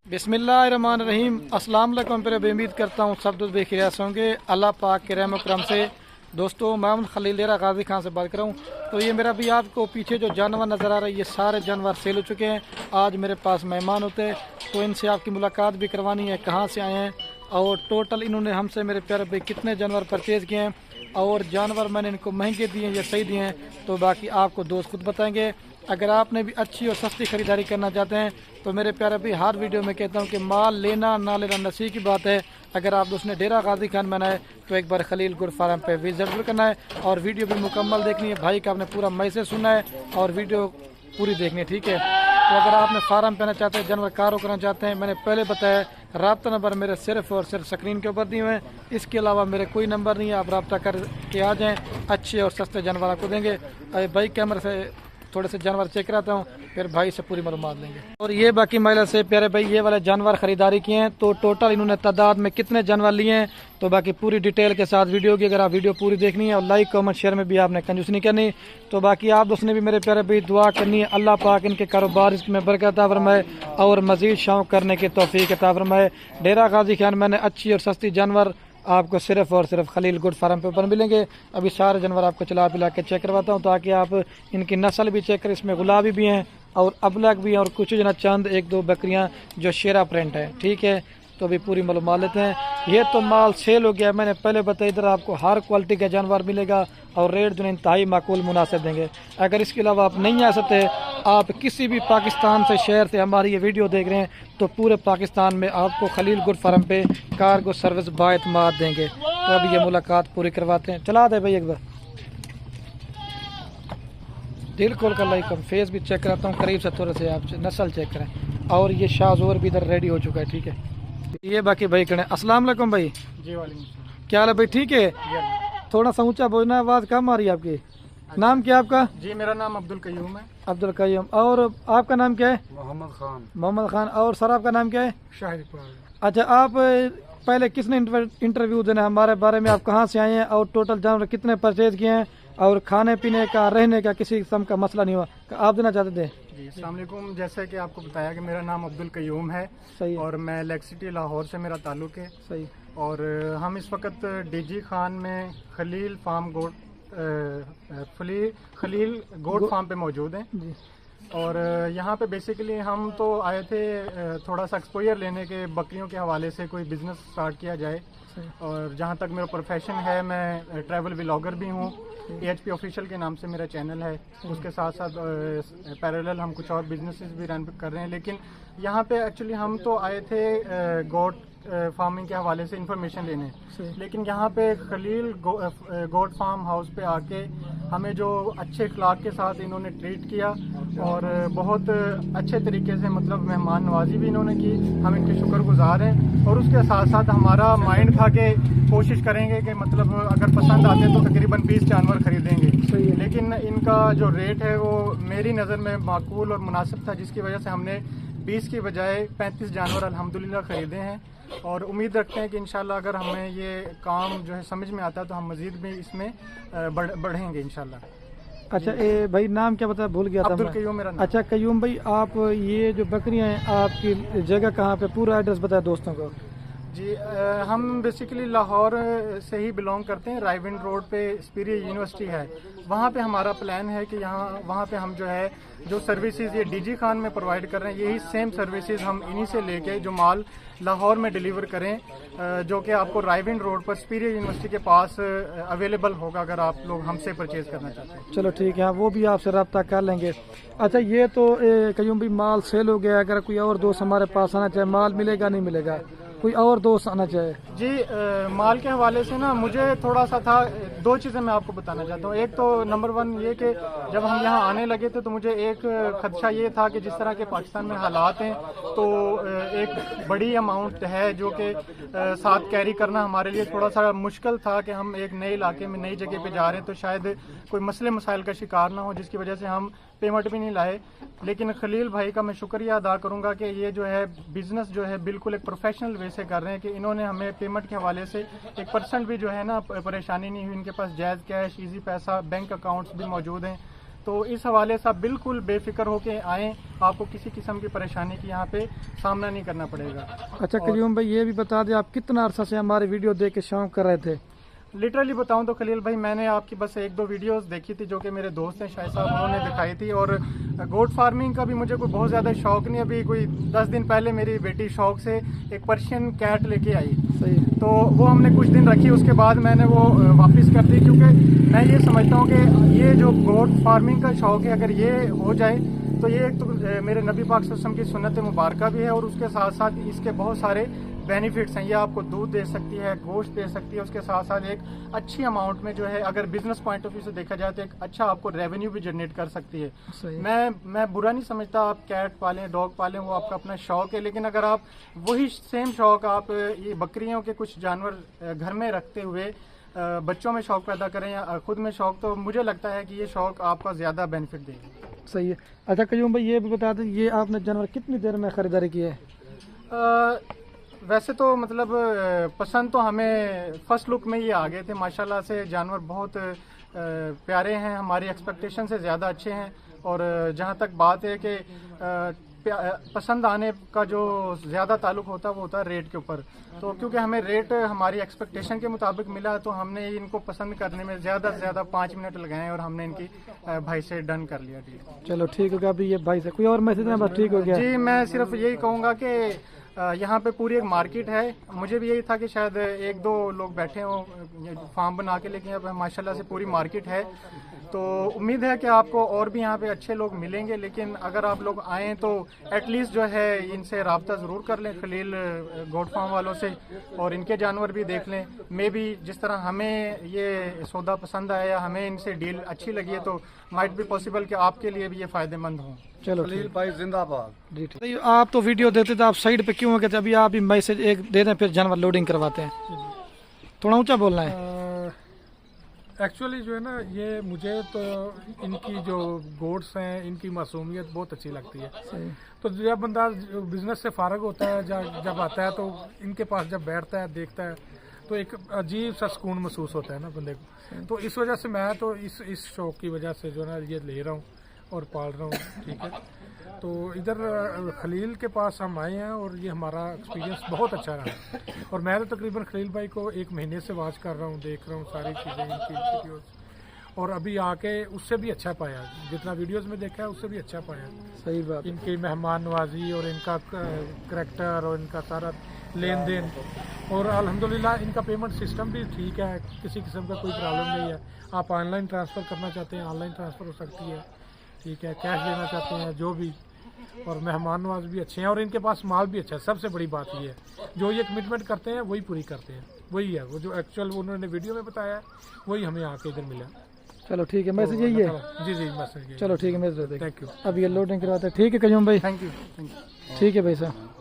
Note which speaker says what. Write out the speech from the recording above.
Speaker 1: बिस्मिल्लाहिर्रहमानिर्रहीम। अस्सलाम वालेकुम। फिर उम्मीद करता हूँ सब दोस्त बेखैरियत होंगे अल्लाह पाक के रहम करम से। दोस्तों मैं खलील डेरा गाजी खान से बात कर रहा हूँ। तो ये मेरा भी आपको पीछे जो जानवर नज़र आ रहा है, ये सारे जानवर सेल हो चुके हैं। आज मेरे पास मेहमान होते हैं तो इनसे आपकी मुलाकात भी करवानी है, कहाँ से आए हैं और टोटल इन्होंने हमसे मेरे प्यारे भाई कितने जानवर परचेज़ किए हैं और जानवर मैंने इनको महंगे दिए हैं या सही दिए हैं, तो बाकी आपको दोस्त खुद बताएंगे। अगर आपने भी अच्छी और सस्ती खरीदारी करना चाहते हैं तो मेरे प्यारे भाई हर वीडियो में कहता हूं कि माल लेना ना लेना नसीब की बात है। अगर आप दोस्त ने डेरा गाजी खान में है तो एक बार खलील गुड फार्म पे विजिट जरूर करना है और वीडियो भी मुकम्मल देखनी है। भाई का आपने पूरा मैसेज सुनना है और वीडियो पूरी देखनी है, ठीक है। तो अगर आपने फार्म पे आना चाहते हैं, जानवर कारो करना चाहते हैं, मैंने पहले बताया रब्ता नंबर मेरे सिर्फ और सिर्फ स्क्रीन के ऊपर दिए हुए हैं, इसके अलावा मेरे कोई नंबर नहीं है। आप रब्ता करके आ जाएँ, अच्छे और सस्ते जानवर आपको देंगे। भाई कैमरे से थोड़े से जानवर चेक कराता हूँ, फिर भाई से पूरी मालूमात लेंगे। और ये बाकी महिला से प्यारे भाई ये वाले जानवर खरीदारी किए हैं, तो टोटल इन्होंने तादाद में कितने जानवर लिए हैं तो बाकी पूरी डिटेल के साथ वीडियो की अगर आप वीडियो पूरी देखनी है और लाइक कमेंट शेयर में भी आपने कंजूसी नहीं करनी। तो बाकी आप दोस्तों ने भी मेरे प्यारे भाई दुआ करनी है, अल्लाह पाक इनके कारोबार इसमें बरकत अता फरमाए और मजीद शौक करने की तौफीक अता फरमाए। डेरा गाजी खान मैंने अच्छी और सस्ती जानवर आपको सिर्फ और सिर्फ खलील गुड फार्म पे ऊपर मिलेंगे। अभी सारे जानवर आपको चला पिला के चेक करवाता हूँ ताकि आप इनकी नस्ल भी चेक करें। इसमें गुलाबी भी हैं और अबलग भी हैं और कुछ जना चंद एक दो बकरियां जो शेरा प्रिंट है, ठीक है। तो अभी पूरी मालूमात लेते हैं। ये तो माल सेल हो गया, मैंने पहले बताया इधर आपको हर क्वालिटी का जानवर मिलेगा और रेट जो इंतहाई माकूल मुनासिब देंगे। अगर इसके अलावा आप नहीं आ सकते, आप किसी भी पाकिस्तान से शहर से हमारी ये वीडियो देख रहे हैं तो पूरे पाकिस्तान में आपको खलील गुड फार्म पे कार्गो सर्विस बाएतमाद देंगे। तो अभी ये मुलाकात पूरी करवाते हैं। चला दे भाई एक बार दिल खोल कर लाइक फेस भी चेक कराता हूँ करीब से, थोड़े से आप नस्ल चेक करें। और ये शाहजोर भी इधर रेडी हो चुका है, ठीक है। ये बाकी भाई करें। अस्सलाम वालेकुम भाई।
Speaker 2: जी वालेकुम सलाम।
Speaker 1: क्या हाल है भाई, ठीक है। थोड़ा सा ऊंचा बोलना, आवाज़ कम आ रही है आपकी। नाम क्या आपका?
Speaker 2: जी मेरा नाम अब्दुल कयूम है।
Speaker 1: अब्दुल कयूम। और आपका नाम क्या है?
Speaker 2: मोहम्मद खान।
Speaker 1: मोहम्मद खान। और सर आपका नाम क्या है?
Speaker 2: शाहिद।
Speaker 1: अच्छा, आप पहले किसने इंटरव्यू देना है हमारे बारे में, आप कहाँ से आए हैं और टोटल जानवर कितने परचेज किए हैं और खाने पीने का रहने का किसी किस्म का मसला नहीं हुआ, आप देना चाहते थे?
Speaker 2: जी अस्सलाम वालेकुम। जैसे कि आपको बताया कि मेरा नाम अब्दुल कयूम है। सही है। और मैं लेक सिटी लाहौर से मेरा ताल्लुक है।
Speaker 1: सही।
Speaker 2: और हम इस वक्त डीजी खान में खलील फार्म गोट खलील गोट फार्म पे मौजूद हैं जी। और यहाँ पे बेसिकली हम तो आए थे थोड़ा सा एक्सपोजर लेने के, बकरियों के हवाले से कोई बिजनेस स्टार्ट किया जाए। और जहाँ तक मेरा प्रोफेशन है, मैं ट्रैवल व्लॉगर भी हूँ। AHP ऑफिशियल के नाम से मेरा चैनल है। उसके साथ साथ पैरेलल हम कुछ और बिजनेसेस भी रन कर रहे हैं। लेकिन यहाँ पे एक्चुअली हम तो आए थे गोट फार्मिंग के हवाले से इंफॉर्मेशन लेने, लेकिन यहाँ पे खलील गोट फार्म हाउस पे आके हमें जो अच्छे अखलाक के साथ इन्होंने ट्रीट किया और बहुत अच्छे तरीके से मतलब मेहमान नवाजी भी इन्होंने की, हम इनके शुक्रगुजार हैं। और उसके साथ साथ हमारा माइंड था कि कोशिश करेंगे कि मतलब अगर पसंद आते तो तकरीबन 20 जानवर खरीदेंगे। लेकिन इनका जो रेट है वो मेरी नज़र में माकूल और मुनासिब था, जिसकी वजह से हमने 20 की बजाय 35 जानवर अल्हम्दुलिल्लाह खरीदे हैं। और उम्मीद रखते हैं कि इंशाल्लाह अगर हमें ये काम जो है समझ में आता है तो हम मजीद भी इसमें बढ़ेंगे इंशाल्लाह।
Speaker 1: अच्छा भाई नाम क्या बताया, भूल गया था।
Speaker 2: अब्दुल कयूम मेरा नाम।
Speaker 1: अच्छा कयूम भाई, आप ये जो बकरियां हैं आपकी जगह कहाँ पे, पूरा एड्रेस बताया दोस्तों को।
Speaker 2: जी हम बेसिकली लाहौर से ही बिलोंग करते हैं। रायविंड रोड पे स्पीरी यूनिवर्सिटी है, वहाँ पे हमारा प्लान है कि वहाँ पे हम जो है जो सर्विसेज ये डीजी खान में प्रोवाइड कर रहे हैं, यही सेम सर्विसेज हम इन्हीं से लेके जो माल लाहौर में डिलीवर करें, जो कि आपको रायविंड रोड पर स्पीरी यूनिवर्सिटी के पास अवेलेबल होगा अगर आप लोग हमसे परचेज करना चाहते हैं।
Speaker 1: चलो ठीक है, वो भी आपसे रब्ता कर लेंगे। अच्छा ये तो कयूम भी माल सेल हो गया, अगर कोई और दोस्त हमारे पास आना चाहे माल मिलेगा नहीं मिलेगा? कोई और दोस्त आना चाहे
Speaker 2: जी माल के हवाले से ना मुझे थोड़ा सा था, दो चीज़ें मैं आपको बताना चाहता हूँ। एक तो नंबर 1 ये कि जब हम यहाँ आने लगे थे तो मुझे एक खदशा ये था कि जिस तरह के पाकिस्तान में हालात हैं तो एक बड़ी अमाउंट है जो कि साथ कैरी करना हमारे लिए थोड़ा सा मुश्किल था कि हम एक नए इलाके में नई जगह पे जा रहे हैं तो शायद कोई मसले मसाइल का शिकार ना हो, जिसकी वजह से हम पेमेंट भी नहीं लाए। लेकिन खलील भाई का मैं शुक्रिया अदा करूंगा कि ये जो है बिजनेस जो है बिल्कुल एक प्रोफेशनल वे से कर रहे हैं कि इन्होंने हमें पेमेंट के हवाले से 1% भी जो है ना परेशानी नहीं हुई। इनके पास जायज़ कैश, इजी पैसा, बैंक अकाउंट्स भी मौजूद हैं। तो इस हवाले से आप बिल्कुल बेफिक्र होके आएँ, आपको किसी किस्म की परेशानी की यहाँ पे सामना नहीं करना पड़ेगा।
Speaker 1: अच्छा कयूम भाई ये भी बता दें आप कितना अरसा से हमारे वीडियो देख के शौक कर रहे थे?
Speaker 2: लिटरली बताऊं तो खलील भाई, मैंने आपकी बस 1-2 वीडियोस देखी थी जो कि मेरे दोस्त हैं शायद साहब, उन्होंने दिखाई थी। और गोट फार्मिंग का भी मुझे कोई बहुत ज़्यादा शौक नहीं। अभी कोई 10 दिन पहले मेरी बेटी शौक से एक पर्शियन कैट लेके आई,
Speaker 1: सही,
Speaker 2: तो वो हमने कुछ दिन रखी, उसके बाद मैंने वो वापस कर दी, क्योंकि मैं ये समझता हूँ कि ये जो गोट फार्मिंग का शौक है अगर ये हो जाए तो ये एक तो मेरे नबी पाक सल्लल्लाहु अलैहि वसल्लम की सुन्नत मुबारक भी है, और उसके साथ साथ इसके बहुत सारे बेनिफिट्स हैं। ये आपको दूध दे सकती है, गोश्त दे सकती है, उसके साथ साथ एक अच्छी अमाउंट में जो है अगर बिजनेस पॉइंट ऑफ व्यू से देखा जाए तो एक अच्छा आपको रेवेन्यू भी जनरेट कर सकती है।
Speaker 1: सही।
Speaker 2: मैं बुरा नहीं समझता आप कैट पालें, डॉग पालें, वो आपका अपना शौक है, लेकिन अगर आप वही सेम शौक आप ये बकरियों के कुछ जानवर घर में रखते हुए बच्चों में शौक पैदा करें या खुद में शौक, तो मुझे लगता है कि ये शौक आपका ज़्यादा बेनिफिट देगा।
Speaker 1: सही है। अच्छा कयूम भाई ये भी बता दें ये आपने जानवर कितनी देर में खरीदारी की है?
Speaker 2: वैसे तो मतलब पसंद तो हमें फर्स्ट लुक में ये आ गए थे, माशाल्लाह से जानवर बहुत प्यारे हैं, हमारी एक्सपेक्टेशन से ज़्यादा अच्छे हैं। और जहाँ तक बात है कि पसंद आने का जो ज़्यादा ताल्लुक होता है वो होता है रेट के ऊपर। तो क्योंकि हमें रेट हमारी एक्सपेक्टेशन के मुताबिक मिला तो हमने इनको पसंद करने में ज़्यादा से ज़्यादा 5 मिनट लगाए और हमने इनकी भाई से डन कर लिया।
Speaker 1: चलो ठीक हो गया। अभी ये भाई से कोई और मैसेज है? बस ठीक हो गया
Speaker 2: जी। मैं सिर्फ यही कहूँगा कि यहाँ पे पूरी एक मार्केट है। मुझे भी यही था कि शायद 1-2 लोग बैठे हों फार्म बना के, लेकिन अब माशाल्लाह से पूरी मार्केट है। तो उम्मीद है कि आपको और भी यहाँ पे अच्छे लोग मिलेंगे, लेकिन अगर आप लोग आएँ तो एटलीस्ट जो है इनसे रब्ता ज़रूर कर लें, खलील गोट फार्म वालों से, और इनके जानवर भी देख लें। मे भी जिस तरह हमें ये सौदा पसंद आया, हमें इनसे डील अच्छी लगी है, तो माइट भी पॉसिबल कि आपके लिए भी ये फ़ायदेमंद हों।
Speaker 1: चलो
Speaker 3: खलील भाई जिंदाबाद।
Speaker 1: जी ठीक। आप तो वीडियो देते थे, आप साइड पे क्यों हो गए थे? अभी आप ही मैसेज एक दे दें फिर जानवर लोडिंग करवाते हैं। थोड़ा ऊंचा बोलना है।
Speaker 3: एक्चुअली जो है ना, ये मुझे तो इनकी जो गोड्स हैं इनकी मासूमियत बहुत अच्छी लगती है। तो जब बंदा बिजनेस से फारग होता है, जब आता है तो इनके पास जब बैठता है देखता है तो एक अजीब सा सुकून महसूस होता है ना बंदे को। तो इस वजह से मैं तो इस शौक की वजह से जो है ना ये ले रहा हूँ और पाल रहा हूँ। ठीक है, तो इधर खलील के पास हम आए हैं और ये हमारा एक्सपीरियंस बहुत अच्छा रहा। और मैं तो तकरीबन खलील भाई को 1 महीने से वॉच कर रहा हूँ, देख रहा हूँ सारी चीज़ें इनकी वीडियोस, और अभी आके उससे भी अच्छा पाया, जितना वीडियोस में देखा है उससे भी अच्छा पाया।
Speaker 1: सही बात।
Speaker 3: इनकी मेहमान नवाजी और इनका करैक्टर और इनका सारा लेन देन, और अल्हम्दुलिल्लाह इनका पेमेंट सिस्टम भी ठीक है, किसी किस्म का कोई प्रॉब्लम नहीं है। आप ऑनलाइन ट्रांसफ़र करना चाहते हैं ऑनलाइन ट्रांसफ़र हो सकती है, ठीक है, कैश देना चाहते हैं जो भी, और मेहमान नवाज भी अच्छे हैं और इनके पास माल भी अच्छा है। सबसे बड़ी बात ये है जो ये कमिटमेंट करते हैं वही पूरी करते हैं, वही है वो जो एक्चुअल उन्होंने वीडियो में बताया वही हमें आके इधर मिला।
Speaker 1: चलो ठीक है, मैसेज यही है।
Speaker 3: जी जी मैसेज।
Speaker 1: चलो ठीक है, मैसेज।
Speaker 3: Thank you.
Speaker 1: अब ये लोडिंग करवाते हैं। ठीक है कयूम भाई,
Speaker 2: थैंक यू।
Speaker 1: ठीक है भाई साहब।